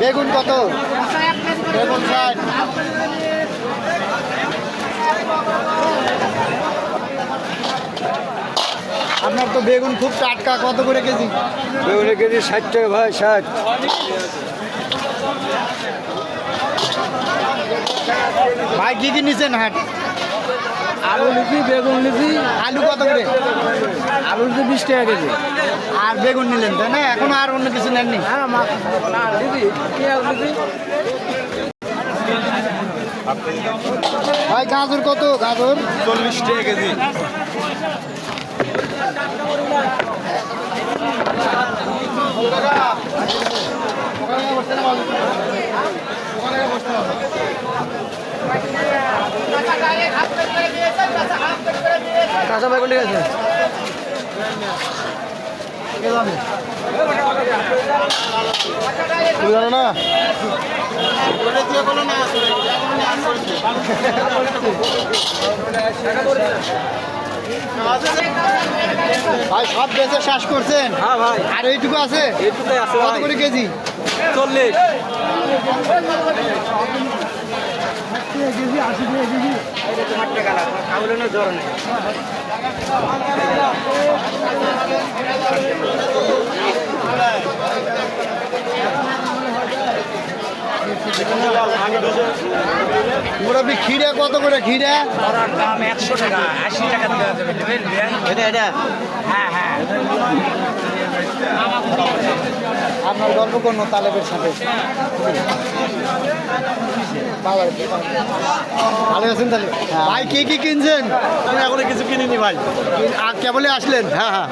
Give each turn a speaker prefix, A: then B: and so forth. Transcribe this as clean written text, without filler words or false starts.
A: বেগুন কত? বেগুন 60। আপনার তো বেগুন খুব টাটকা, কত করে কেজি?
B: বেগুনের কেজি 60 টাকা ভাই, 60।
A: ভাই কি কি নিছেন হাট?
B: আলু লিচি, বেগুন লিচি।
A: আলু কত করে?
B: আলু লিচি 20 টাকা কেজি।
A: আর বেগুন নিলেন তাই না? এখন আর অন্য কিছু নেননি?
B: হ্যাঁ, লিচি, পেঁয়াজ লিচি।
A: ভাই গাজর কত? গাজর
B: 40 টাকা কেজি।
A: কাঁচা বেগুন ঠিক আছে তুমি জানো না? ভাই সব বেচে শেষ করছেন?
B: হ্যাঁ ভাই,
A: আর এইটুকু আছে?
B: এইটুকুই আছে
A: কত
B: ভাই।
A: করে কেজি?
B: 40।
A: মুরব্বি খিরা কত করে? খিরা
B: দাম 100 টাকা, 80 টাকা দেওয়া যাবে।
A: এটা
B: হ্যাঁ হ্যাঁ।
A: আপনার গল্প করুন তালেবের সাথে। ভালো আছেন তাহলে? ভাই কি কি কিনছেন?
B: আমি এখনো কিছু কিনিনি ভাই।
A: আর কেবলই আসলেন? হ্যাঁ হ্যাঁ।